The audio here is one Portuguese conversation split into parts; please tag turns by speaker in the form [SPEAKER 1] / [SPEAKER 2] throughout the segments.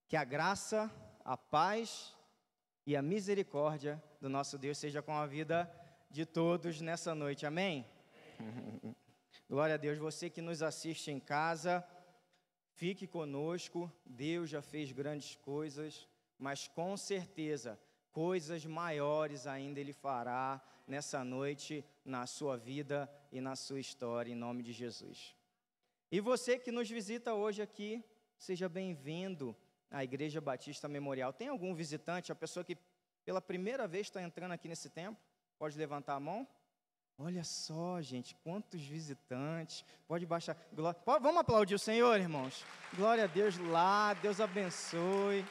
[SPEAKER 1] Que a graça, a paz e a misericórdia do nosso Deus seja com a vida de todos nessa noite, amém? Glória a Deus. Você que nos assiste em casa, fique conosco. Deus já fez grandes coisas, mas com certeza coisas maiores ainda Ele fará nessa noite, na sua vida e na sua história, em nome de Jesus. E você que nos visita hoje aqui, seja bem-vindo à Igreja Batista Memorial. Tem algum visitante, a pessoa que pela primeira vez está entrando aqui nesse templo? Pode levantar a mão? Olha só, gente, quantos visitantes. Pode baixar. Vamos aplaudir o Senhor, irmãos? Glória a Deus lá, Deus abençoe.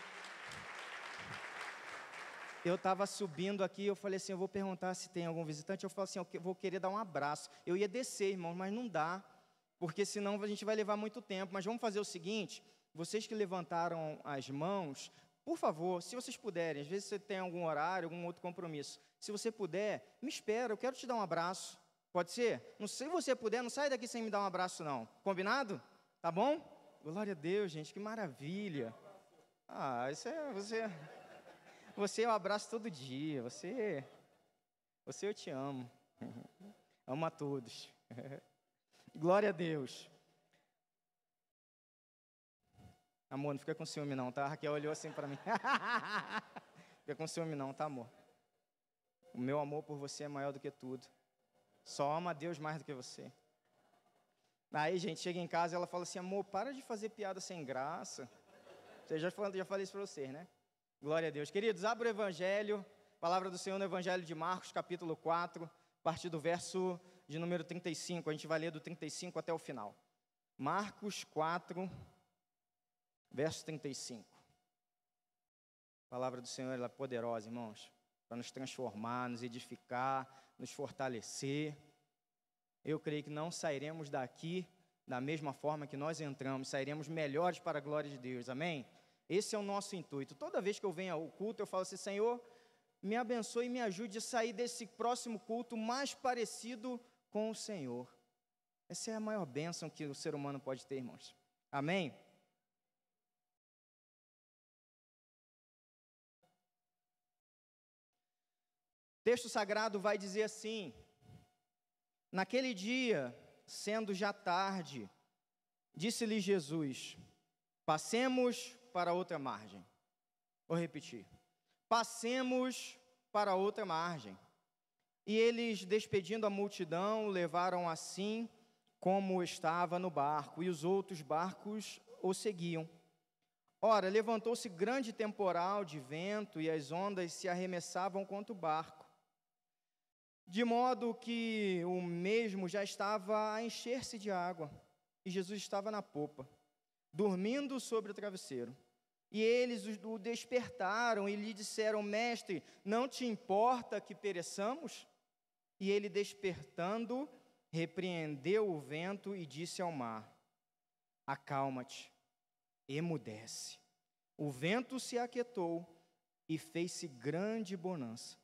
[SPEAKER 1] Eu estava subindo aqui, eu falei assim, eu vou perguntar se tem algum visitante. Eu falei assim, eu vou querer dar um abraço. Eu ia descer, irmãos, mas não dá, porque senão a gente vai levar muito tempo. Mas vamos fazer o seguinte, vocês que levantaram as mãos, por favor, se vocês puderem, às vezes você tem algum horário, algum outro compromisso, se você puder, me espera, eu quero te dar um abraço. Pode ser? Não sei se você puder, não sai daqui sem me dar um abraço, não. Combinado? Tá bom? Glória a Deus, gente, que maravilha. Ah, isso é... Você eu abraço todo dia, você eu te amo, amo a todos, glória a Deus. Amor, não fica com ciúme não, tá? A Raquel olhou assim para mim, fica com ciúme não, tá, amor? O meu amor por você é maior do que tudo, só ama a Deus mais do que você. Aí, gente, chega em casa e ela fala assim, amor, para de fazer piada sem graça. Eu já falei isso para vocês, né? Glória a Deus. Queridos, abra o Evangelho, palavra do Senhor no Evangelho de Marcos, capítulo 4, a partir do verso de número 35. A gente vai ler do 35 até o final. Marcos 4, verso 35. A palavra do Senhor ela é poderosa, irmãos, para nos transformar, nos edificar, nos fortalecer. Eu creio que não sairemos daqui da mesma forma que nós entramos, sairemos melhores para a glória de Deus, amém? Esse é o nosso intuito. Toda vez que eu venho ao culto, eu falo assim, Senhor, me abençoe e me ajude a sair desse próximo culto mais parecido com o Senhor. Essa é a maior bênção que o ser humano pode ter, irmãos. Amém? O texto sagrado vai dizer assim, naquele dia, sendo já tarde, disse-lhe Jesus, passemos para outra margem. Vou repetir. Passemos para outra margem. E eles, despedindo a multidão, o levaram assim como estava no barco, e os outros barcos o seguiam. Ora, levantou-se grande temporal de vento, e as ondas se arremessavam contra o barco, de modo que o mesmo já estava a encher-se de água, e Jesus estava na popa, dormindo sobre o travesseiro. E eles o despertaram e lhe disseram, mestre, não te importa que pereçamos? E ele, despertando, repreendeu o vento e disse ao mar, acalma-te, emudece. O vento se aquietou e fez-se grande bonança.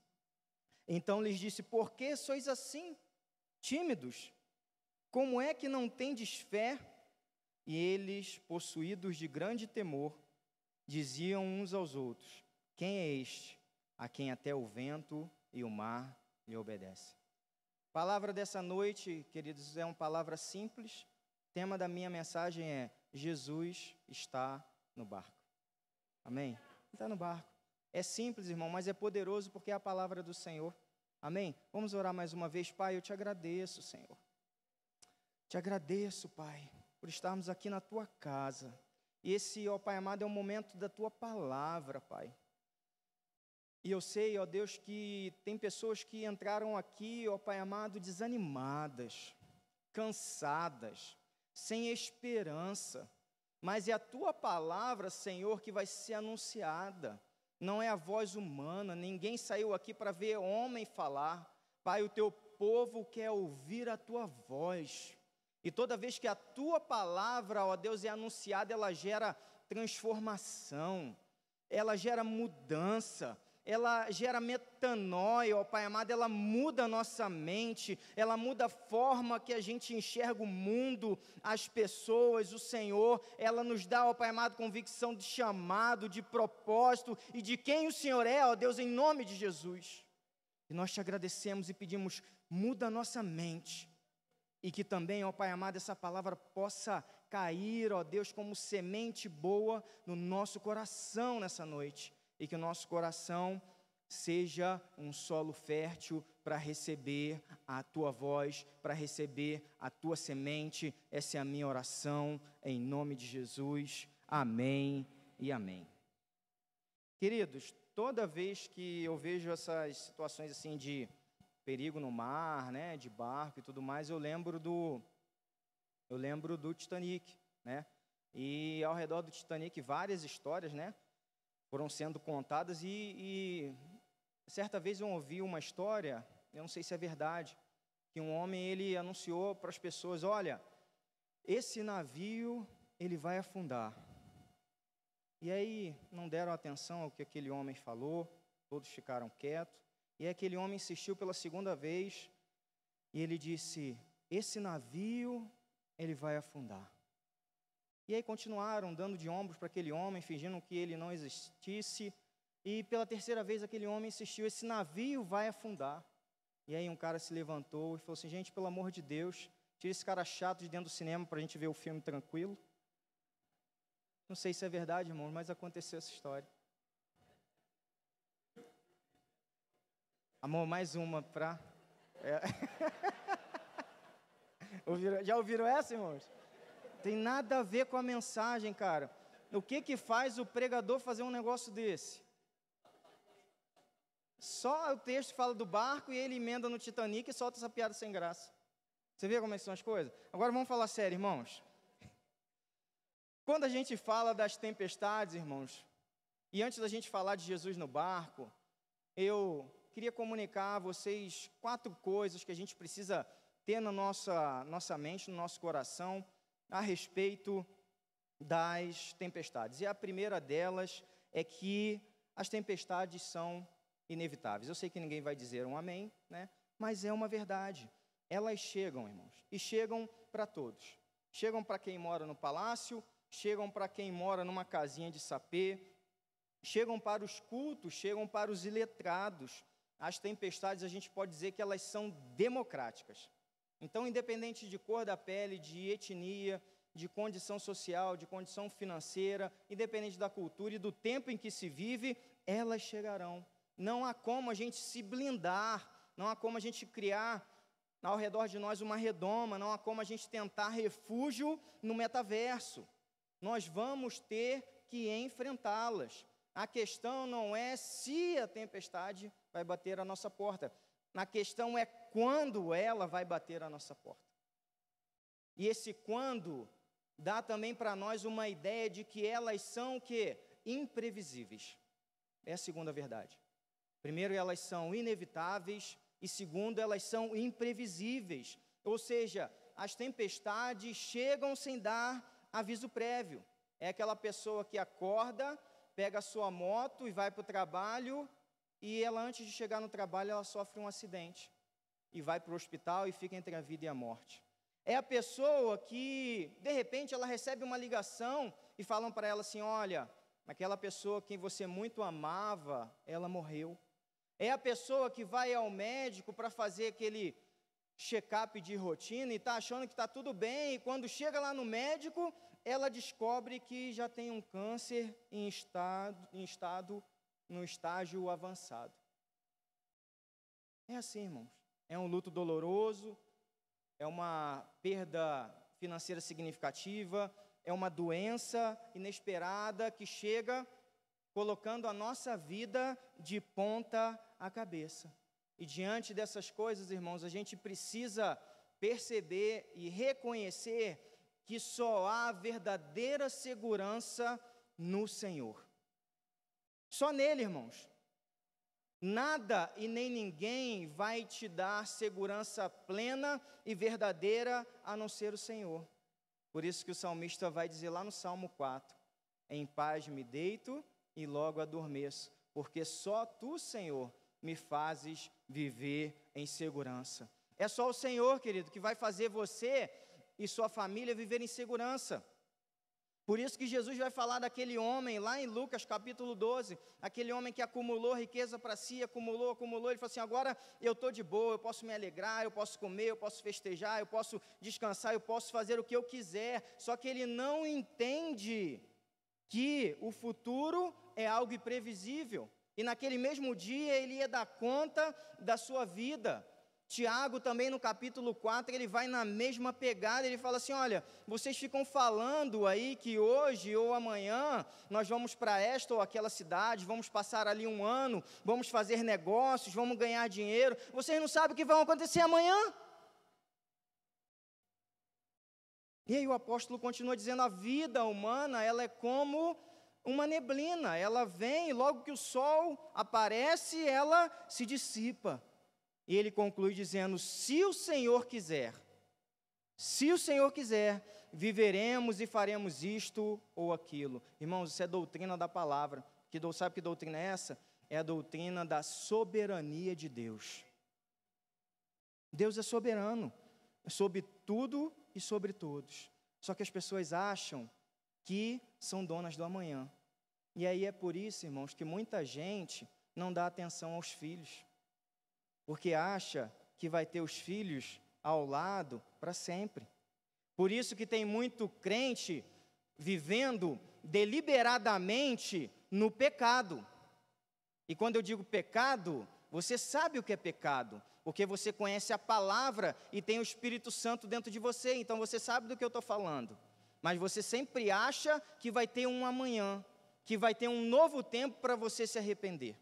[SPEAKER 1] Então lhes disse, por que sois assim, tímidos? Como é que não tendes fé? E eles, possuídos de grande temor, diziam uns aos outros, quem é este, a quem até o vento e o mar lhe obedecem? Palavra dessa noite, queridos, é uma palavra simples. O tema da minha mensagem é, Jesus está no barco. Amém? Está no barco. É simples, irmão, mas é poderoso porque é a palavra do Senhor. Amém? Vamos orar mais uma vez. Pai, eu te agradeço, Senhor. Te agradeço, Pai, por estarmos aqui na Tua casa. E esse, ó Pai amado, é o momento da Tua palavra, Pai. E eu sei, ó Deus, que tem pessoas que entraram aqui, ó Pai amado, desanimadas, cansadas, sem esperança. Mas é a Tua palavra, Senhor, que vai ser anunciada. Não é a voz humana, ninguém saiu aqui para ver homem falar. Pai, o Teu povo quer ouvir a Tua voz. E toda vez que a Tua palavra, ó Deus, é anunciada, ela gera transformação, ela gera mudança, ela gera metanoia, ó Pai amado, ela muda a nossa mente, ela muda a forma que a gente enxerga o mundo, as pessoas, o Senhor, ela nos dá, ó Pai amado, convicção de chamado, de propósito e de quem o Senhor é, ó Deus, em nome de Jesus. E nós te agradecemos e pedimos, muda a nossa mente, e que também, ó Pai amado, essa palavra possa cair, ó Deus, como semente boa no nosso coração nessa noite, e que o nosso coração seja um solo fértil para receber a Tua voz, para receber a Tua semente. Essa é a minha oração, em nome de Jesus. Amém e amém. Queridos, toda vez que eu vejo essas situações assim de perigo no mar, né, de barco e tudo mais, eu lembro do Titanic, né? E ao redor do Titanic várias histórias, né, foram sendo contadas e certa vez eu ouvi uma história, eu não sei se é verdade, que um homem ele anunciou para as pessoas, olha, esse navio ele vai afundar. E aí não deram atenção ao que aquele homem falou, todos ficaram quietos, e aquele homem insistiu pela segunda vez, e ele disse, esse navio ele vai afundar. E aí continuaram dando de ombros para aquele homem, fingindo que ele não existisse. E pela terceira vez aquele homem insistiu, esse navio vai afundar. E aí um cara se levantou e falou assim, gente, pelo amor de Deus, tira esse cara chato de dentro do cinema para a gente ver o filme tranquilo. Não sei se é verdade, irmão, mas aconteceu essa história. Amor, mais uma para... Já ouviram essa, irmãos? Tem nada a ver com a mensagem, cara. O que faz o pregador fazer um negócio desse? Só o texto fala do barco e ele emenda no Titanic e solta essa piada sem graça. Você vê como é que são as coisas? Agora vamos falar sério, irmãos. Quando a gente fala das tempestades, irmãos, e antes da gente falar de Jesus no barco, eu queria comunicar a vocês 4 coisas que a gente precisa ter na nossa mente, no nosso coração, a respeito das tempestades. E a primeira delas é que as tempestades são inevitáveis. Eu sei que ninguém vai dizer um amém, né? Mas é uma verdade. Elas chegam, irmãos, e chegam para todos. Chegam para quem mora no palácio, chegam para quem mora numa casinha de sapê, chegam para os cultos, chegam para os iletrados. As tempestades, a gente pode dizer que elas são democráticas. Então, independente de cor da pele, de etnia, de condição social, de condição financeira, independente da cultura e do tempo em que se vive, elas chegarão. Não há como a gente se blindar, não há como a gente criar ao redor de nós uma redoma, não há como a gente tentar refúgio no metaverso. Nós vamos ter que enfrentá-las. A questão não é se a tempestade vai bater a nossa porta. A questão é quando ela vai bater a nossa porta. E esse quando dá também para nós uma ideia de que elas são o quê? Imprevisíveis. É a segunda verdade. Primeiro, elas são inevitáveis. E segundo, elas são imprevisíveis. Ou seja, as tempestades chegam sem dar aviso prévio. É aquela pessoa que acorda, pega a sua moto e vai para o trabalho, e ela, antes de chegar no trabalho, ela sofre um acidente. E vai para o hospital e fica entre a vida e a morte. É a pessoa que, de repente, ela recebe uma ligação e falam para ela assim, olha, aquela pessoa que você muito amava, ela morreu. É a pessoa que vai ao médico para fazer aquele check-up de rotina e está achando que está tudo bem, e quando chega lá no médico, ela descobre que já tem um câncer no estágio avançado. É assim, irmãos. É um luto doloroso, é uma perda financeira significativa, é uma doença inesperada que chega colocando a nossa vida de ponta a cabeça. E diante dessas coisas, irmãos, a gente precisa perceber e reconhecer que só há verdadeira segurança no Senhor. Só nele, irmãos. Nada e nem ninguém vai te dar segurança plena e verdadeira a não ser o Senhor. Por isso que o salmista vai dizer lá no Salmo 4, em paz me deito e logo adormeço, porque só tu, Senhor, me fazes viver em segurança. É só o Senhor, querido, que vai fazer você e sua família viver em segurança. Por isso que Jesus vai falar daquele homem, lá em Lucas capítulo 12, aquele homem que acumulou riqueza para si, acumulou, ele falou assim, agora eu estou de boa, eu posso me alegrar, eu posso comer, eu posso festejar, eu posso descansar, eu posso fazer o que eu quiser, só que ele não entende que o futuro é algo imprevisível, e naquele mesmo dia ele ia dar conta da sua vida. Tiago também no capítulo 4, ele vai na mesma pegada, ele fala assim, olha, vocês ficam falando aí que hoje ou amanhã nós vamos para esta ou aquela cidade, vamos passar ali um ano, vamos fazer negócios, vamos ganhar dinheiro, vocês não sabem o que vai acontecer amanhã? E aí o apóstolo continua dizendo, a vida humana, ela é como uma neblina, ela vem, logo que o sol aparece, ela se dissipa. E ele conclui dizendo, se o Senhor quiser, viveremos e faremos isto ou aquilo. Irmãos, isso é doutrina da palavra. Sabe que doutrina é essa? É a doutrina da soberania de Deus. Deus é soberano, sobre tudo e sobre todos. Só que as pessoas acham que são donas do amanhã. E aí é por isso, irmãos, que muita gente não dá atenção aos filhos. Porque acha que vai ter os filhos ao lado para sempre. Por isso que tem muito crente vivendo deliberadamente no pecado. E quando eu digo pecado, você sabe o que é pecado, porque você conhece a palavra e tem o Espírito Santo dentro de você, então você sabe do que eu estou falando. Mas você sempre acha que vai ter um amanhã, que vai ter um novo tempo para você se arrepender.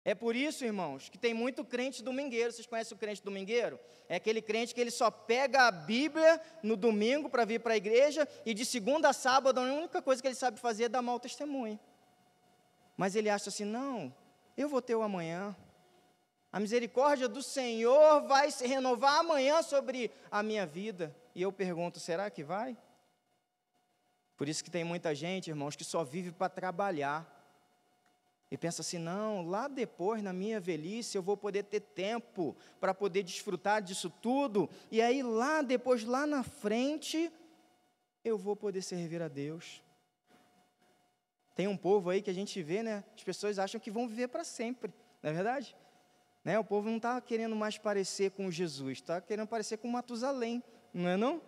[SPEAKER 1] É por isso, irmãos, que tem muito crente domingueiro. Vocês conhecem o crente domingueiro? É aquele crente que ele só pega a Bíblia no domingo para vir para a igreja e de segunda a sábado a única coisa que ele sabe fazer é dar mau testemunho. Mas ele acha assim, não, eu vou ter o amanhã. A misericórdia do Senhor vai se renovar amanhã sobre a minha vida. E eu pergunto, será que vai? Por isso que tem muita gente, irmãos, que só vive para trabalhar. E pensa assim, não, lá depois, na minha velhice, eu vou poder ter tempo para poder desfrutar disso tudo. E aí, lá depois, lá na frente, eu vou poder servir a Deus. Tem um povo aí que a gente vê, né? As pessoas acham que vão viver para sempre, não é verdade? Né? O povo não está querendo mais parecer com Jesus, está querendo parecer com Matusalém, não é não?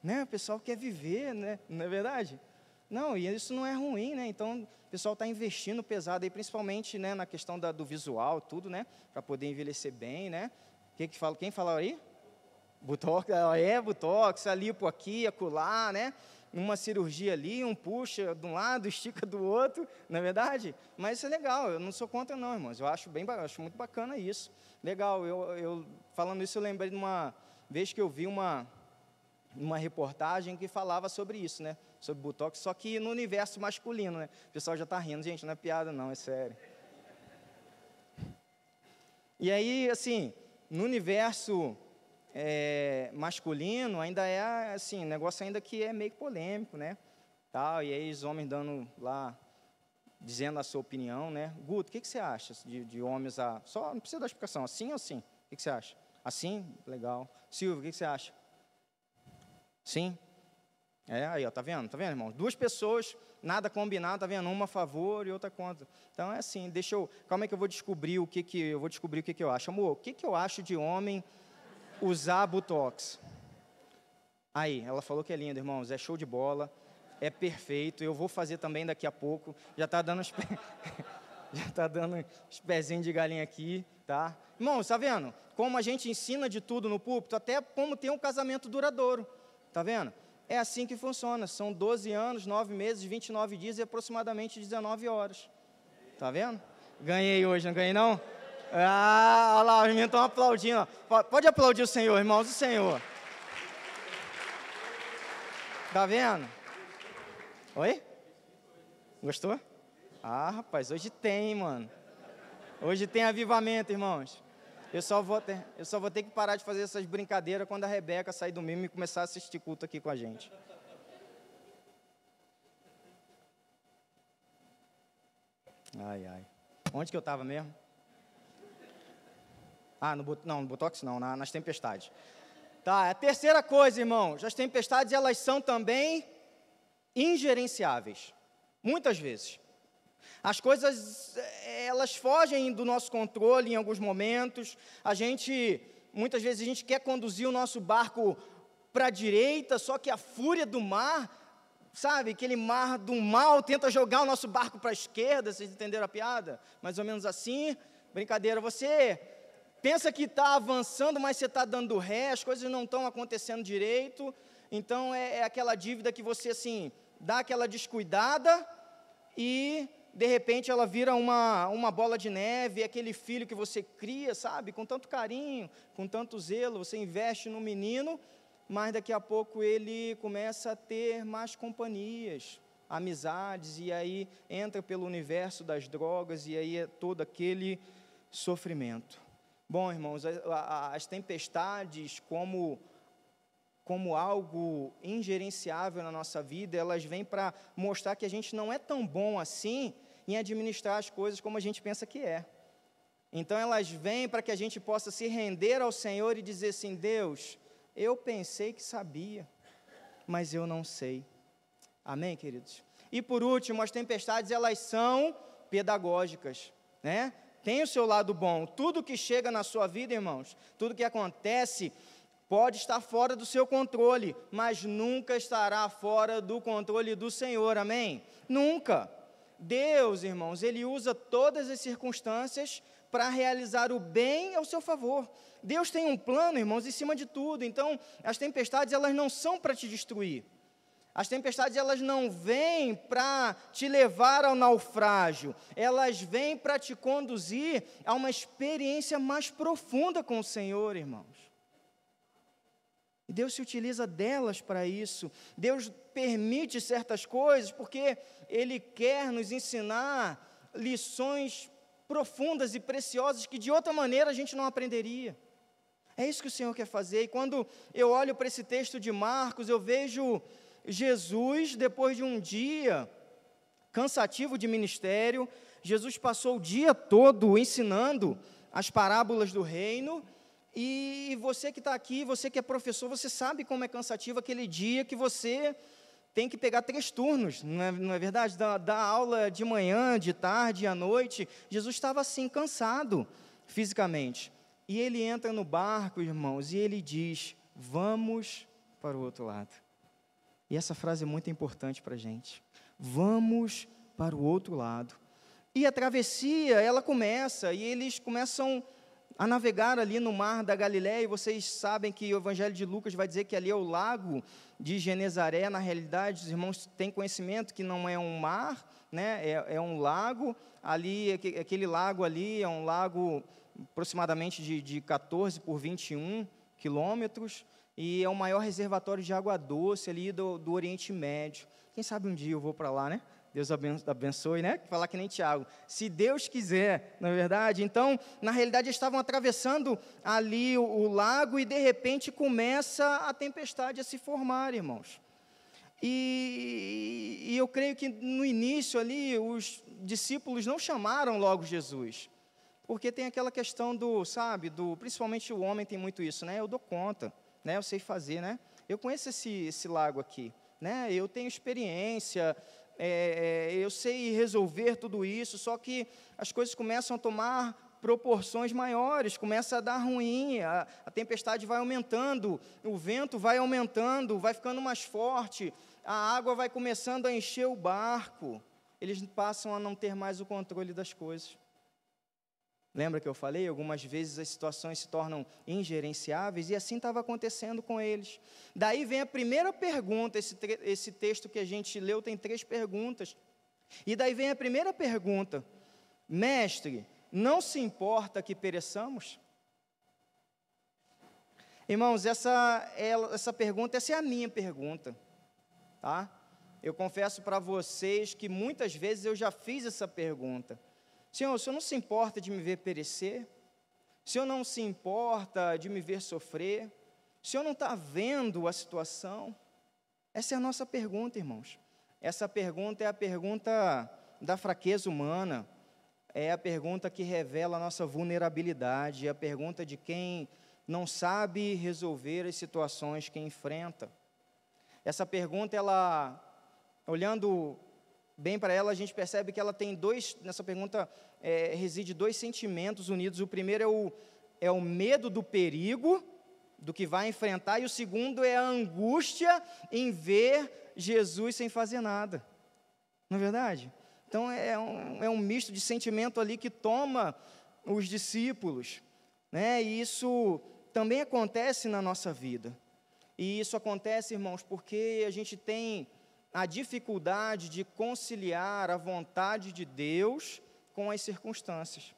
[SPEAKER 1] Né? O pessoal quer viver, né? Não é verdade? Não, e isso não é ruim, né? Então, o pessoal está investindo pesado aí, principalmente, né, na questão do visual, tudo, né? Para poder envelhecer bem, né? Quem fala aí? Botox, Botox, a lipo aqui, acolá, né? Uma cirurgia ali, um puxa de um lado, estica do outro, não é verdade? Mas isso é legal, eu não sou contra não, irmãos, eu acho muito bacana isso. Legal, eu falando isso, eu lembrei de uma vez que eu vi uma reportagem que falava sobre isso, né? Sobre Botox, só que no universo masculino, né? O pessoal já está rindo, gente, não é piada não, é sério. E aí, assim, no universo masculino, ainda é, assim, negócio ainda que é meio polêmico, né? Tal, e aí os homens dando lá, dizendo a sua opinião, né? Guto, o que você acha de homens só, não precisa dar explicação, assim ou assim? O que você acha? Assim? Legal. Silvio, o que você acha? Sim? Aí, ó, tá vendo, irmão? Duas pessoas, nada combinado, tá vendo? Uma a favor e outra contra. Então, é assim, calma aí que eu vou descobrir o que eu acho. Amor, o que eu acho de homem usar Botox? Aí, ela falou que é lindo, irmãos, é show de bola, é perfeito, eu vou fazer também daqui a pouco, já tá dando os pezinhos de galinha aqui, tá? Irmãos, tá vendo? Como a gente ensina de tudo no púlpito, até como ter um casamento duradouro, tá vendo? É assim que funciona, são 12 anos, 9 meses, 29 dias e aproximadamente 19 horas. Tá vendo? Ganhei hoje, não ganhei não? Olha lá, os meninos estão aplaudindo. Ó. Pode aplaudir o Senhor, irmãos, o Senhor. Tá vendo? Oi? Gostou? Rapaz, hoje tem, mano. Hoje tem avivamento, irmãos. Eu só vou ter que parar de fazer essas brincadeiras quando a Rebeca sair do mimo e começar a assistir culto aqui com a gente. Ai, ai. Onde que eu estava mesmo? No Botox não, nas tempestades. Tá, a terceira coisa, irmãos, as tempestades, elas são também ingerenciáveis, muitas vezes. As coisas, elas fogem do nosso controle em alguns momentos, muitas vezes a gente quer conduzir o nosso barco para a direita, só que a fúria do mar, sabe, aquele mar do mal tenta jogar o nosso barco para a esquerda, vocês entenderam a piada? Mais ou menos assim, brincadeira, você pensa que está avançando, mas você está dando ré, as coisas não estão acontecendo direito, então é aquela dívida que você, assim, dá aquela descuidada e, de repente, ela vira uma bola de neve, aquele filho que você cria, sabe, com tanto carinho, com tanto zelo, você investe no menino, mas daqui a pouco ele começa a ter mais companhias, amizades, e aí entra pelo universo das drogas, e aí é todo aquele sofrimento. Bom, irmãos, as tempestades, como algo ingerenciável na nossa vida, elas vêm para mostrar que a gente não é tão bom assim em administrar as coisas como a gente pensa que é. Então, elas vêm para que a gente possa se render ao Senhor e dizer assim: Deus, eu pensei que sabia, mas eu não sei. Amém, queridos? E por último, as tempestades, elas são pedagógicas, né? Tem o seu lado bom. Tudo que chega na sua vida, irmãos, tudo que acontece, pode estar fora do seu controle, mas nunca estará fora do controle do Senhor, amém? Nunca. Deus, irmãos, Ele usa todas as circunstâncias para realizar o bem ao seu favor. Deus tem um plano, irmãos, em cima de tudo. Então, as tempestades, elas não são para te destruir. As tempestades, elas não vêm para te levar ao naufrágio. Elas vêm para te conduzir a uma experiência mais profunda com o Senhor, irmãos. E Deus se utiliza delas para isso. Deus permite certas coisas porque Ele quer nos ensinar lições profundas e preciosas que de outra maneira a gente não aprenderia. É isso que o Senhor quer fazer. E quando eu olho para esse texto de Marcos, eu vejo Jesus, depois de um dia cansativo de ministério, Jesus passou o dia todo ensinando as parábolas do reino. E você que está aqui, você que é professor, você sabe como é cansativo aquele dia que você tem que pegar 3 turnos, não é verdade? Da aula de manhã, de tarde e à noite. Jesus estava assim, cansado fisicamente. E ele entra no barco, irmãos, e ele diz: vamos para o outro lado. E essa frase é muito importante para a gente. Vamos para o outro lado. E a travessia, ela começa, e eles começam a navegar ali no mar da Galileia, e vocês sabem que o Evangelho de Lucas vai dizer que ali é o lago de Genezaré. Na realidade, os irmãos têm conhecimento que não é um mar, né? É um lago, ali, aquele lago ali é um lago aproximadamente de 14 por 21 quilômetros, e é o maior reservatório de água doce ali do Oriente Médio. Quem sabe um dia eu vou para lá, né? Deus abençoe, né? Falar que nem Tiago. Se Deus quiser, não é verdade? Então, na realidade, eles estavam atravessando ali o lago e, de repente, começa a tempestade a se formar, irmãos. E eu creio que, no início ali, os discípulos não chamaram logo Jesus. Porque tem aquela questão principalmente o homem tem muito isso, né? Eu dou conta, né? Eu sei fazer, né? Eu conheço esse lago aqui, né? Eu tenho experiência, eu sei resolver tudo isso, só que as coisas começam a tomar proporções maiores, começa a dar ruim, a tempestade vai aumentando, o vento vai aumentando, vai ficando mais forte, a água vai começando a encher o barco, eles passam a não ter mais o controle das coisas. Lembra que eu falei? Algumas vezes as situações se tornam ingerenciáveis, e assim estava acontecendo com eles. Daí vem a primeira pergunta, esse texto que a gente leu tem 3 perguntas. E daí vem a primeira pergunta: Mestre, não se importa que pereçamos? Irmãos, essa pergunta, essa é a minha pergunta, tá? Eu confesso para vocês que muitas vezes eu já fiz essa pergunta. Senhor, o Senhor não se importa de me ver perecer? O Senhor não se importa de me ver sofrer? O Senhor não está vendo a situação? Essa é a nossa pergunta, irmãos. Essa pergunta é a pergunta da fraqueza humana. é a pergunta que revela a nossa vulnerabilidade, é a pergunta de quem não sabe resolver as situações que enfrenta. Essa pergunta, ela, olhando bem para ela, a gente percebe que ela tem nessa pergunta reside dois sentimentos unidos. O primeiro é o medo do perigo, do que vai enfrentar, e o segundo é a angústia em ver Jesus sem fazer nada. Não é verdade? Então, é um misto de sentimento ali que toma os discípulos, né? E isso também acontece na nossa vida. E isso acontece, irmãos, porque a gente tem a dificuldade de conciliar a vontade de Deus com as circunstâncias.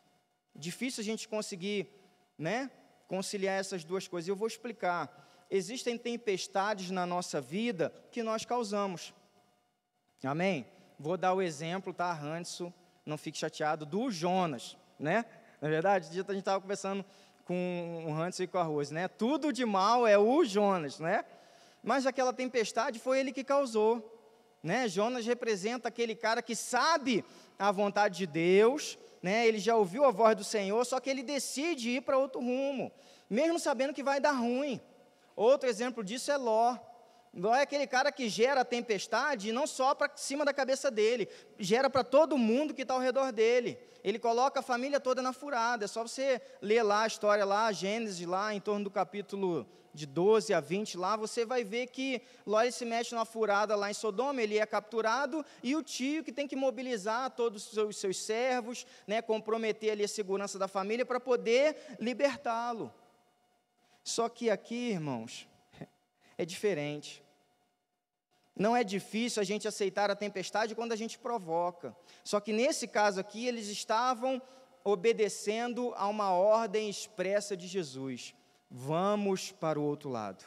[SPEAKER 1] Difícil a gente conseguir, né, conciliar essas duas coisas. Eu vou explicar. Existem tempestades na nossa vida que nós causamos. Amém? Vou dar o exemplo, tá, Hanson, não fique chateado, do Jonas, né? Na verdade, um dia a gente estava conversando com o Hanson e com a Rose, né? Tudo de mal é o Jonas, né? Mas aquela tempestade foi ele que causou, né? Jonas representa aquele cara que sabe a vontade de Deus, né? Ele já ouviu a voz do Senhor, só que ele decide ir para outro rumo, mesmo sabendo que vai dar ruim. Outro exemplo disso é Ló. Ló é aquele cara que gera a tempestade, e não só para cima da cabeça dele, gera para todo mundo que está ao redor dele. Ele coloca a família toda na furada. É só você ler lá a história, lá, Gênesis, lá em torno do capítulo de 12 a 20, lá, você vai ver que Ló ele se mete numa furada lá em Sodoma, ele é capturado, e o tio que tem que mobilizar todos os seus servos, né, comprometer ali a segurança da família para poder libertá-lo. Só que aqui, irmãos, é diferente. Não é difícil a gente aceitar a tempestade quando a gente provoca. Só que nesse caso aqui, eles estavam obedecendo a uma ordem expressa de Jesus. Vamos para o outro lado.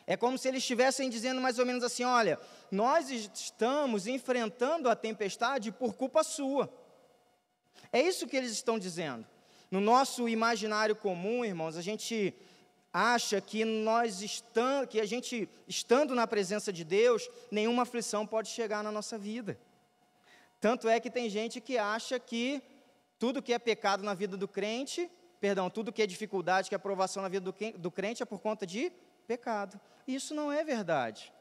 [SPEAKER 1] É como se eles estivessem dizendo mais ou menos assim, olha, nós estamos enfrentando a tempestade por culpa sua. É isso que eles estão dizendo. No nosso imaginário comum, irmãos, a gente acha que que a gente, estando na presença de Deus, nenhuma aflição pode chegar na nossa vida. Tanto é que tem gente que acha que tudo que é pecado na vida do crente, tudo que é dificuldade, que é provação na vida do crente é por conta de pecado. E isso não é verdade.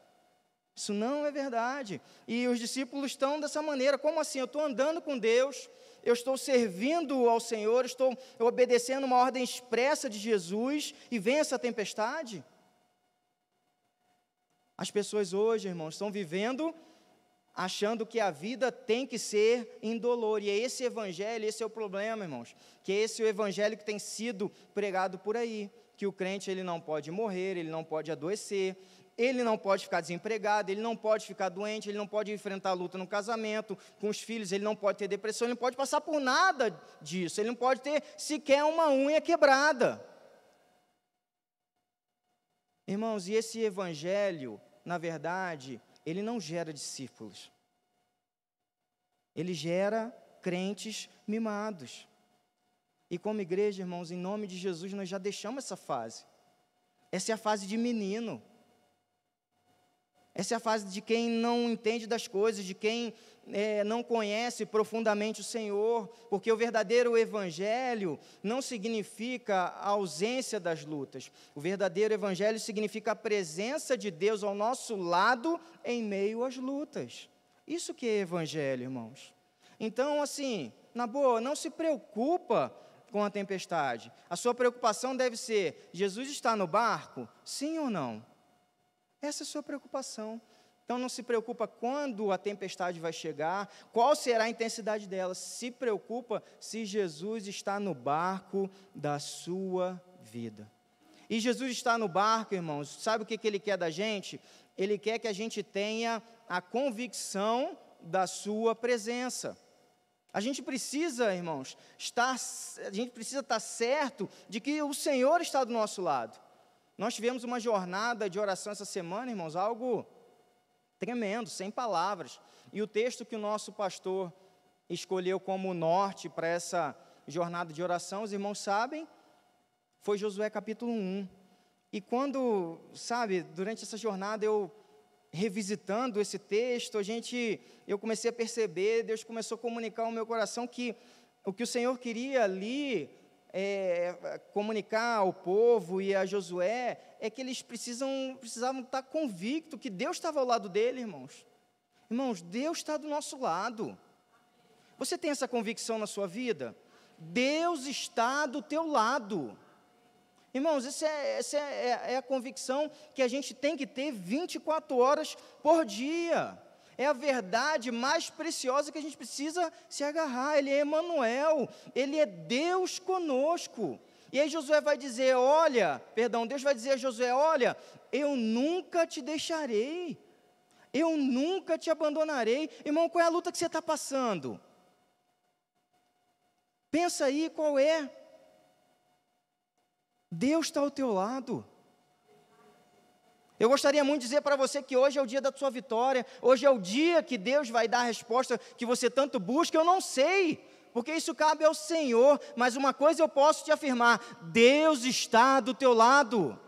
[SPEAKER 1] Isso não é verdade. E os discípulos estão dessa maneira. Como assim? Eu estou andando com Deus, eu estou servindo ao Senhor, estou obedecendo uma ordem expressa de Jesus, e vem essa tempestade? As pessoas hoje, irmãos, estão vivendo achando que a vida tem que ser indolor, e é esse evangelho, esse é o problema, irmãos, que esse é o evangelho que tem sido pregado por aí, que o crente ele não pode morrer, ele não pode adoecer, ele não pode ficar desempregado, ele não pode ficar doente, ele não pode enfrentar a luta no casamento, com os filhos, ele não pode ter depressão, ele não pode passar por nada disso, ele não pode ter sequer uma unha quebrada. Irmãos, e esse evangelho, na verdade, ele não gera discípulos. Ele gera crentes mimados. E como igreja, irmãos, em nome de Jesus, nós já deixamos essa fase. Essa é a fase de menino. Essa é a fase de quem não entende das coisas, de quem não conhece profundamente o Senhor, porque o verdadeiro evangelho não significa a ausência das lutas. O verdadeiro evangelho significa a presença de Deus ao nosso lado em meio às lutas. Isso que é evangelho, irmãos. Então, assim, na boa, não se preocupa com a tempestade. A sua preocupação deve ser, Jesus está no barco? Sim ou não? Essa é a sua preocupação. Então, não se preocupa quando a tempestade vai chegar, qual será a intensidade dela. Se preocupa se Jesus está no barco da sua vida. E Jesus está no barco, irmãos, sabe o que Ele quer da gente? Ele quer que a gente tenha a convicção da sua presença. A gente precisa, irmãos, estar certo de que o Senhor está do nosso lado. Nós tivemos uma jornada de oração essa semana, irmãos, algo tremendo, sem palavras. E o texto que o nosso pastor escolheu como norte para essa jornada de oração, os irmãos sabem, foi Josué capítulo 1. E quando, sabe, durante essa jornada eu revisitando esse texto, eu comecei a perceber, Deus começou a comunicar ao meu coração que o que o Senhor queria ali comunicar ao povo e a Josué é que eles precisavam estar convictos que Deus estava ao lado dele, irmãos. Irmãos, Deus está do nosso lado. Você tem essa convicção na sua vida? Deus está do teu lado. Irmãos, essa é a convicção que a gente tem que ter 24 horas por dia. É a verdade mais preciosa que a gente precisa se agarrar. Ele é Emanuel, Ele é Deus conosco. E aí Deus vai dizer a Josué, olha, eu nunca te deixarei, eu nunca te abandonarei. Irmão, qual é a luta que você está passando? Pensa aí qual é. Deus está ao teu lado. Eu gostaria muito de dizer para você que hoje é o dia da sua vitória, hoje é o dia que Deus vai dar a resposta que você tanto busca. Eu não sei, porque isso cabe ao Senhor, mas uma coisa eu posso te afirmar: Deus está do teu lado.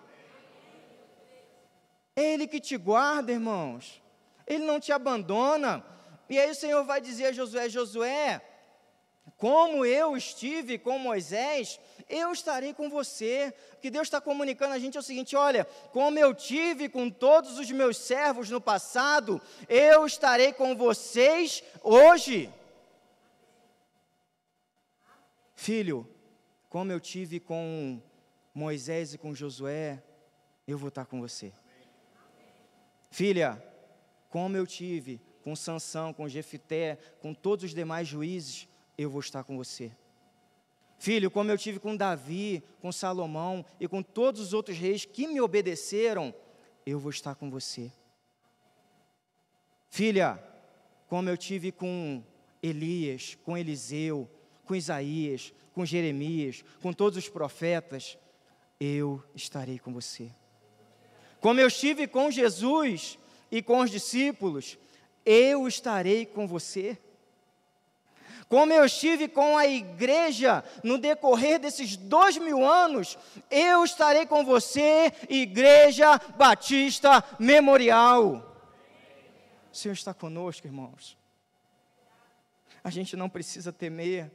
[SPEAKER 1] É Ele que te guarda, irmãos, Ele não te abandona. E aí o Senhor vai dizer a Josué: Josué, como eu estive com Moisés, eu estarei com você. O que Deus está comunicando a gente é o seguinte: olha, como eu tive com todos os meus servos no passado, eu estarei com vocês hoje. Filho, como eu tive com Moisés e com Josué, eu vou estar com você. Filha, como eu tive com Sansão, com Jefité, com todos os demais juízes, eu vou estar com você. Filho, como eu tive com Davi, com Salomão e com todos os outros reis que me obedeceram, eu vou estar com você. Filha, como eu tive com Elias, com Eliseu, com Isaías, com Jeremias, com todos os profetas, eu estarei com você. Como eu estive com Jesus e com os discípulos, eu estarei com você. Como eu estive com a igreja no decorrer desses 2000 anos, eu estarei com você, Igreja Batista Memorial. O Senhor está conosco, irmãos. A gente não precisa temer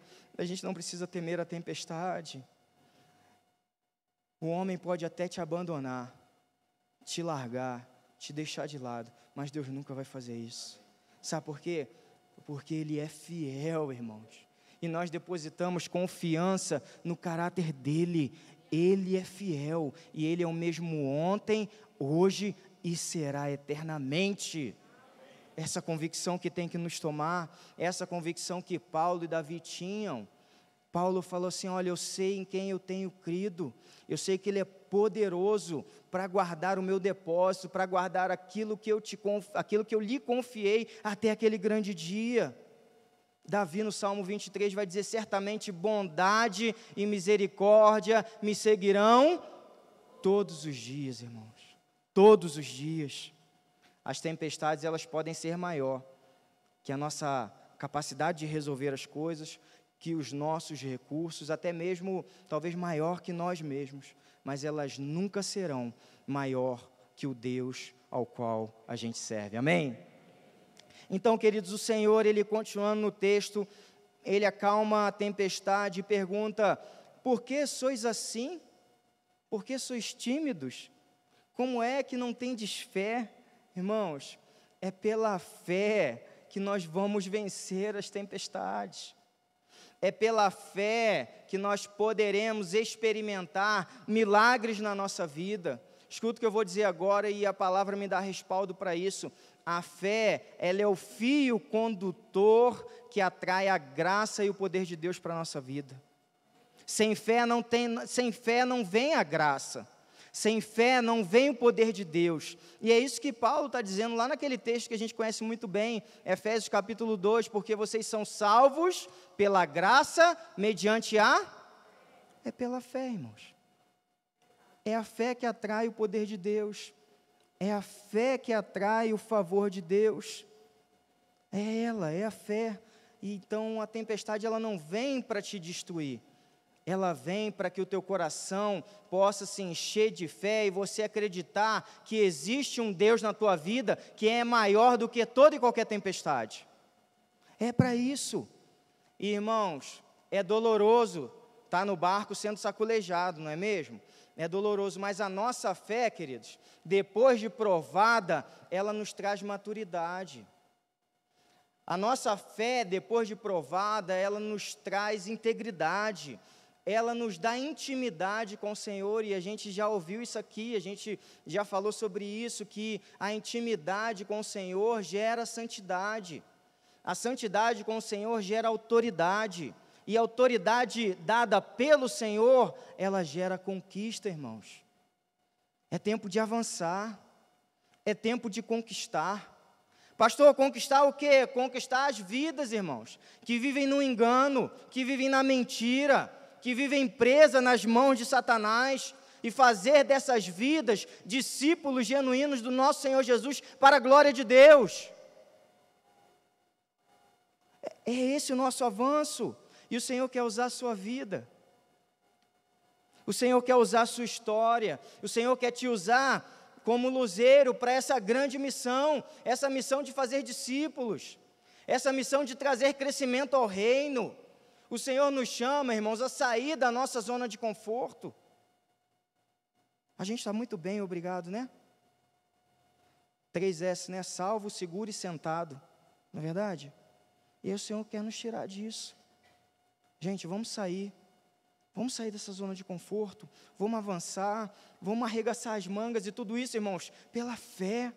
[SPEAKER 1] a tempestade. O homem pode até te abandonar, te largar, te deixar de lado, mas Deus nunca vai fazer isso. Sabe por quê? Porque Ele é fiel, irmãos, e nós depositamos confiança no caráter dEle. Ele é fiel, e Ele é o mesmo ontem, hoje e será eternamente. Essa convicção que tem que nos tomar, essa convicção que Paulo e Davi tinham. Paulo falou assim: olha, eu sei em quem eu tenho crido, eu sei que Ele é poderoso para guardar o meu depósito, para guardar aquilo que eu lhe confiei até aquele grande dia. Davi no Salmo 23 vai dizer: certamente bondade e misericórdia me seguirão todos os dias, irmãos, todos os dias. As tempestades, elas podem ser maior que a nossa capacidade de resolver as coisas, que os nossos recursos, até mesmo, talvez maior que nós mesmos, mas elas nunca serão maior que o Deus ao qual a gente serve. Amém? Então, queridos, o Senhor, Ele continuando no texto, Ele acalma a tempestade e pergunta: por que sois assim? Por que sois tímidos? Como é que não tendes fé? Irmãos, é pela fé que nós vamos vencer as tempestades. É pela fé que nós poderemos experimentar milagres na nossa vida. Escuta o que eu vou dizer agora e a palavra me dá respaldo para isso. A fé, ela é o fio condutor que atrai a graça e o poder de Deus para a nossa vida. Sem fé não vem a graça. Sem fé não vem o poder de Deus. E é isso que Paulo está dizendo lá naquele texto que a gente conhece muito bem, Efésios capítulo 2, porque vocês são salvos pela graça, mediante é pela fé, irmãos. É a fé que atrai o poder de Deus. É a fé que atrai o favor de Deus. É a fé. E então a tempestade, ela não vem para te destruir. ela vem para que o teu coração possa se encher de fé e você acreditar que existe um Deus na tua vida que é maior do que toda e qualquer tempestade. É para isso. E, irmãos, é doloroso estar no barco sendo saculejado, não é mesmo? É doloroso, mas a nossa fé, queridos, depois de provada, ela nos traz maturidade. A nossa fé, depois de provada, ela nos traz integridade, ela nos dá intimidade com o Senhor, e a gente já ouviu isso aqui, a gente já falou sobre isso, que a intimidade com o Senhor gera santidade, a santidade com o Senhor gera autoridade, e a autoridade dada pelo Senhor, ela gera conquista, irmãos. É tempo de avançar, é tempo de conquistar. Pastor, conquistar o quê? Conquistar as vidas, irmãos, que vivem no engano, que vivem na mentira, que vivem presas nas mãos de Satanás, e fazer dessas vidas discípulos genuínos do nosso Senhor Jesus para a glória de Deus. É esse o nosso avanço, e o Senhor quer usar a sua vida, o Senhor quer usar a sua história, o Senhor quer te usar como luzeiro para essa grande missão, essa missão de fazer discípulos, essa missão de trazer crescimento ao reino. O Senhor nos chama, irmãos, a sair da nossa zona de conforto. A gente está muito bem, obrigado, né? 3S, né? Salvo, seguro e sentado, não é verdade? E aí o Senhor quer nos tirar disso. Gente, vamos sair dessa zona de conforto, vamos avançar, vamos arregaçar as mangas e tudo isso, irmãos, pela fé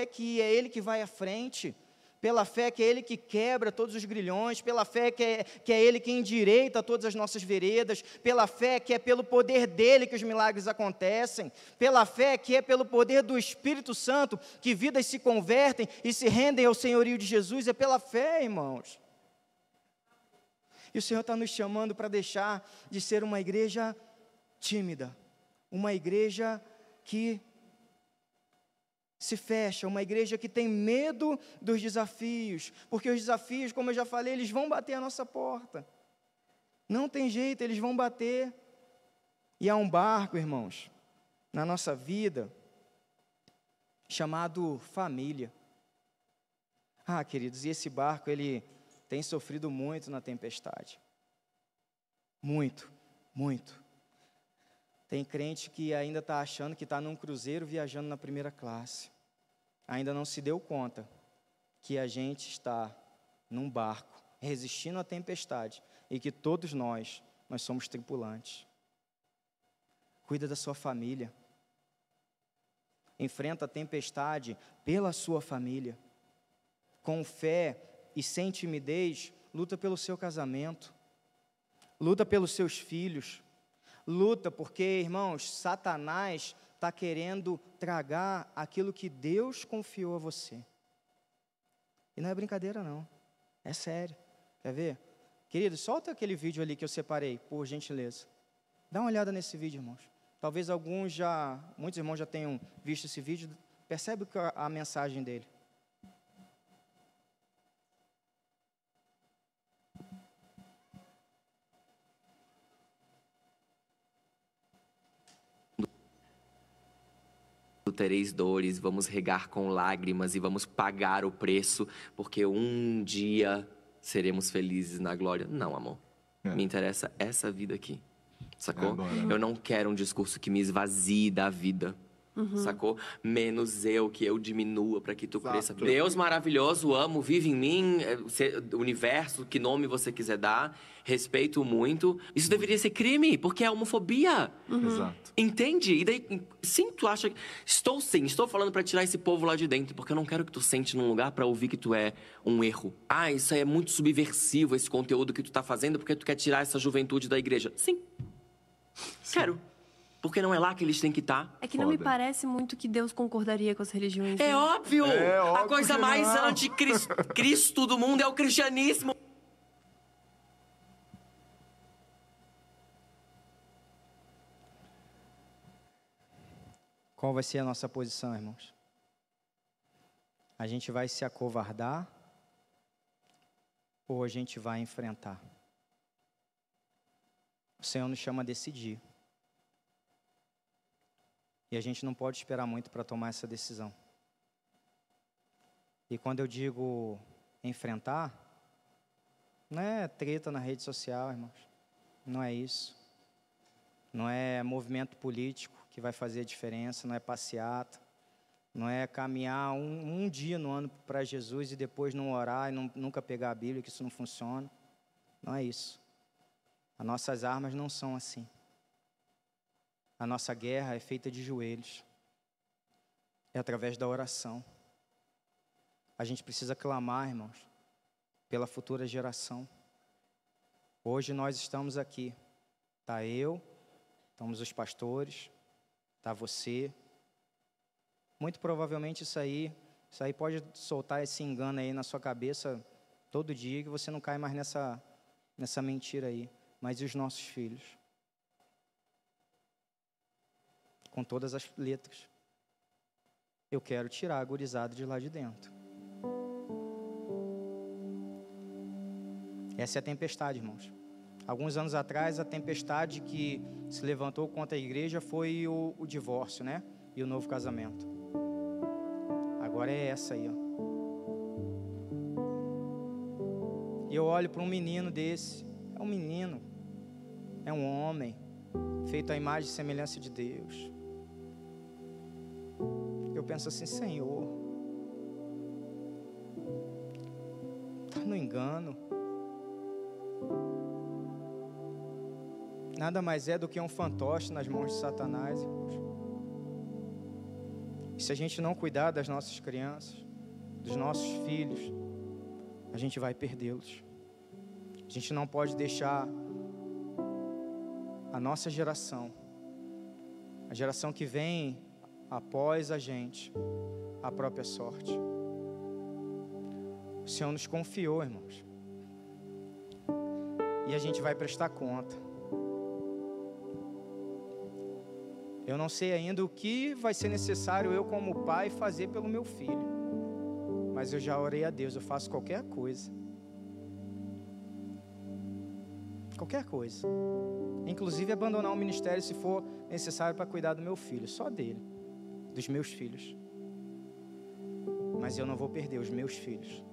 [SPEAKER 1] que é Ele que vai à frente, pela fé que é Ele que quebra todos os grilhões, pela fé que é Ele que endireita todas as nossas veredas, pela fé que é pelo poder dEle que os milagres acontecem, pela fé que é pelo poder do Espírito Santo que vidas se convertem e se rendem ao senhorio de Jesus, é pela fé, irmãos. E o Senhor está nos chamando para deixar de ser uma igreja tímida, uma igreja que se fecha, uma igreja que tem medo dos desafios, porque os desafios, como eu já falei, eles vão bater a nossa porta. Não tem jeito, eles vão bater. E há um barco, irmãos, na nossa vida, chamado família. Ah, queridos, e esse barco, ele tem sofrido muito na tempestade. Muito, muito. Tem crente que ainda está achando que está num cruzeiro viajando na primeira classe. Ainda não se deu conta que a gente está num barco, resistindo à tempestade, e que todos nós somos tripulantes. Cuida da sua família. Enfrenta a tempestade pela sua família. Com fé e sem timidez, luta pelo seu casamento, luta pelos seus filhos, luta porque, irmãos, Satanás está querendo tragar aquilo que Deus confiou a você. E não é brincadeira não, é sério. Quer ver? Querido, solta aquele vídeo ali que eu separei, por gentileza. Dá uma olhada nesse vídeo, irmãos. Talvez muitos irmãos já tenham visto esse vídeo, percebe a mensagem dele.
[SPEAKER 2] Tereis dores, vamos regar com lágrimas e vamos pagar o preço, porque um dia seremos felizes na glória. Não, amor. Me interessa essa vida aqui. Sacou? Eu não quero um discurso que me esvazie da vida. Sacou? Menos eu, que eu diminua para que tu cresça. Deus maravilhoso, amo, vive em mim, universo, que nome você quiser dar, respeito muito. Isso deveria ser crime, porque é homofobia.
[SPEAKER 3] Exato.
[SPEAKER 2] Entende? E daí, sim, tu acha... Estou falando para tirar esse povo lá de dentro, porque eu não quero que tu sente num lugar para ouvir que tu é um erro. Ah, isso aí é muito subversivo, esse conteúdo que tu tá fazendo, porque tu quer tirar essa juventude da igreja. Sim. Quero. Porque não é lá que eles têm que estar.
[SPEAKER 4] É que não me parece muito que Deus concordaria com as religiões.
[SPEAKER 2] É
[SPEAKER 4] né?
[SPEAKER 2] óbvio! A coisa
[SPEAKER 3] que
[SPEAKER 2] mais
[SPEAKER 3] não.
[SPEAKER 2] anticristo do mundo é o cristianismo.
[SPEAKER 1] Qual vai ser a nossa posição, irmãos? A gente vai se acovardar ou a gente vai enfrentar? Senhor nos chama a decidir. E a gente não pode esperar muito para tomar essa decisão. E quando eu digo enfrentar, não é treta na rede social, irmãos. Não é isso. Não é movimento político que vai fazer a diferença, não é passeata. Não é caminhar um dia no ano para Jesus e depois não orar e nunca pegar a Bíblia, que isso não funciona. Não é isso. As nossas armas não são assim. A nossa guerra é feita de joelhos. É através da oração. A gente precisa clamar, irmãos, pela futura geração. Hoje nós estamos aqui. Está eu, estamos os pastores, está você. Muito provavelmente isso aí pode soltar esse engano aí na sua cabeça todo dia, que você não cai mais nessa mentira aí. Mas e os nossos filhos? Com todas as letras. Eu quero tirar a gurizada de lá de dentro. Essa é a tempestade, irmãos. Alguns anos atrás, a tempestade que se levantou contra a igreja foi o divórcio, né? E o novo casamento. Agora é essa aí, ó. E eu olho para um menino desse. É um menino. É um homem. Feito à imagem e semelhança de Deus. Eu penso assim, Senhor. Está no engano. Nada mais é do que um fantoche nas mãos de Satanás, irmãos. E se a gente não cuidar das nossas crianças, dos nossos filhos, a gente vai perdê-los. A gente não pode deixar a nossa geração, a geração que vem após a gente, a própria sorte. O Senhor nos confiou, irmãos. E a gente vai prestar conta. Eu não sei ainda o que vai ser necessário eu, como pai, fazer pelo meu filho. Mas eu já orei a Deus, eu faço qualquer coisa. Qualquer coisa. Inclusive abandonar o ministério se for necessário para cuidar do meu filho. Só dele. Dos meus filhos. Mas eu não vou perder os meus filhos.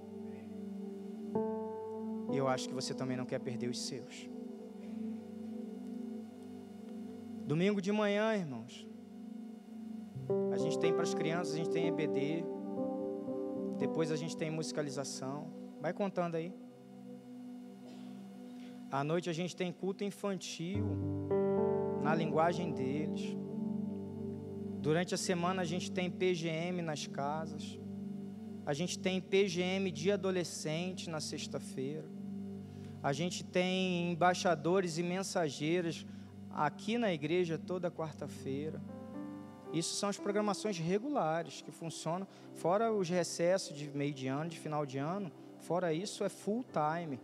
[SPEAKER 1] E eu acho que você também não quer perder os seus. Domingo de manhã, irmãos, a gente tem para as crianças, a gente tem EBD, depois a gente tem musicalização, vai contando aí. À noite a gente tem culto infantil, na linguagem deles. Durante a semana a gente tem PGM nas casas, a gente tem PGM de adolescente na sexta-feira, a gente tem embaixadores e mensageiras aqui na igreja toda quarta-feira. Isso são as programações regulares que funcionam, fora os recessos de meio de ano, de final de ano, fora isso é full time,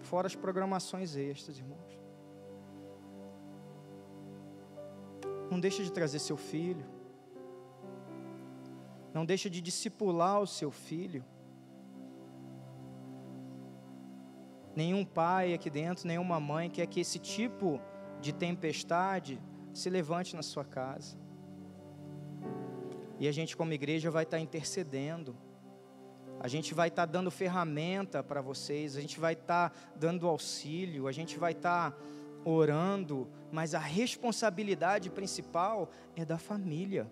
[SPEAKER 1] fora as programações extras, irmãos. Não deixa de trazer seu filho, não deixa de discipular o seu filho. Nenhum pai aqui dentro, nenhuma mãe quer que esse tipo de tempestade se levante na sua casa. E a gente como igreja vai estar intercedendo. A gente vai estar dando ferramenta para vocês, a gente vai estar dando auxílio, a gente vai estar orando, mas a responsabilidade principal é da família.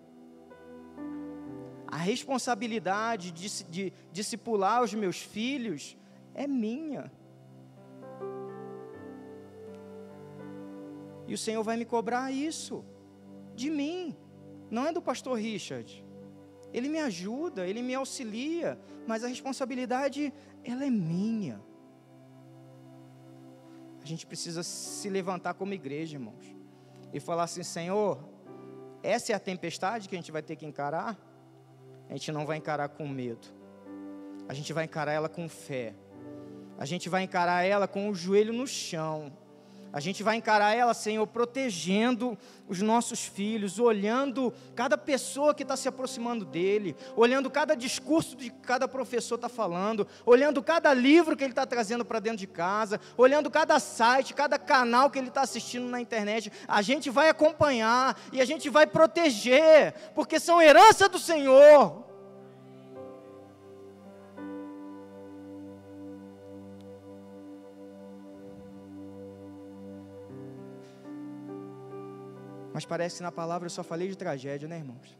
[SPEAKER 1] A responsabilidade de discipular os meus filhos é minha. E o Senhor vai me cobrar isso, de mim, não é do pastor Richard. Ele me ajuda, ele me auxilia, mas a responsabilidade, ela é minha. A gente precisa se levantar como igreja, irmãos, e falar assim, Senhor, essa é a tempestade que a gente vai ter que encarar? A gente não vai encarar com medo, a gente vai encarar ela com fé, a gente vai encarar ela com o joelho no chão, A gente vai encarar ela, Senhor, protegendo os nossos filhos, olhando cada pessoa que está se aproximando dele, olhando cada discurso que cada professor está falando, olhando cada livro que ele está trazendo para dentro de casa, olhando cada site, cada canal que ele está assistindo na internet. A gente vai acompanhar e a gente vai proteger, porque são herança do Senhor. Mas parece que na palavra eu só falei de tragédia, né, irmãos?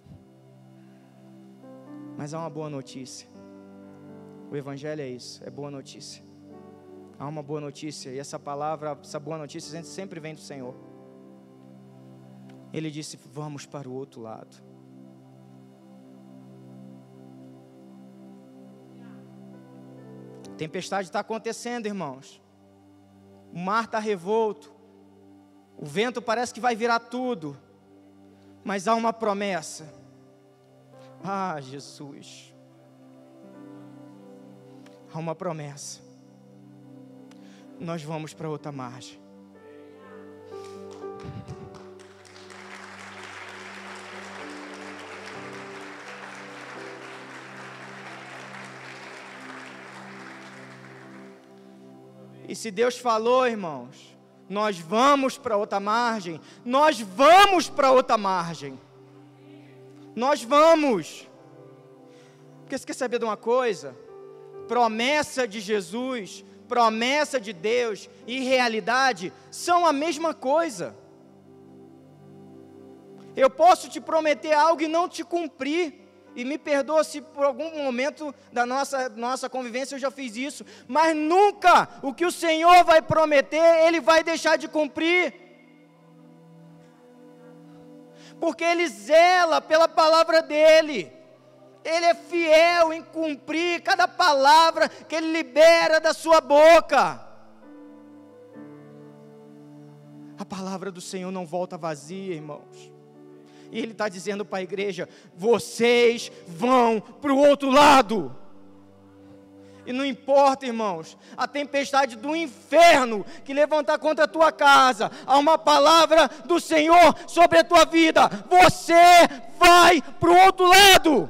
[SPEAKER 1] Mas há uma boa notícia. O Evangelho é isso, é boa notícia. Há uma boa notícia, e essa palavra, essa boa notícia sempre vem do Senhor. Ele disse, vamos para o outro lado. A tempestade está acontecendo, irmãos. O mar está revolto. O vento parece que vai virar tudo, mas há uma promessa. Ah, Jesus, há uma promessa. Nós vamos para outra margem. E se Deus falou, irmãos, nós vamos para outra margem, nós vamos para outra margem, nós vamos, porque você quer saber de uma coisa? Promessa de Jesus, promessa de Deus e realidade são a mesma coisa. Eu posso te prometer algo e não te cumprir, e me perdoa se por algum momento da nossa convivência eu já fiz isso, mas nunca o que o Senhor vai prometer, Ele vai deixar de cumprir, porque Ele zela pela palavra dEle, Ele é fiel em cumprir cada palavra que Ele libera da sua boca. A palavra do Senhor não volta vazia, irmãos. E Ele está dizendo para a igreja, vocês vão para o outro lado. E não importa, irmãos, a tempestade do inferno que levantar contra a tua casa, há uma palavra do Senhor sobre a tua vida, você vai para o outro lado.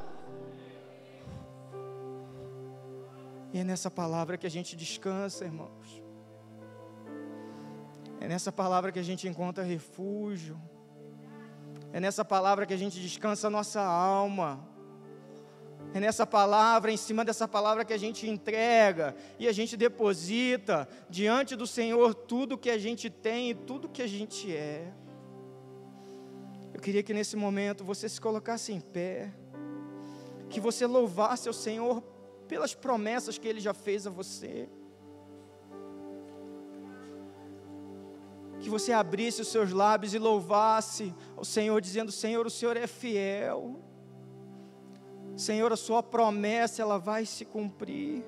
[SPEAKER 1] E é nessa palavra que a gente descansa, irmãos. É nessa palavra que a gente encontra refúgio. É nessa palavra que a gente descansa a nossa alma. É nessa palavra, em cima dessa palavra que a gente entrega e a gente deposita diante do Senhor tudo que a gente tem e tudo que a gente é. Eu queria que nesse momento você se colocasse em pé, que você louvasse ao Senhor pelas promessas que Ele já fez a você. Que você abrisse os seus lábios e louvasse ao Senhor, dizendo, Senhor, o Senhor é fiel. Senhor, a sua promessa, ela vai se cumprir.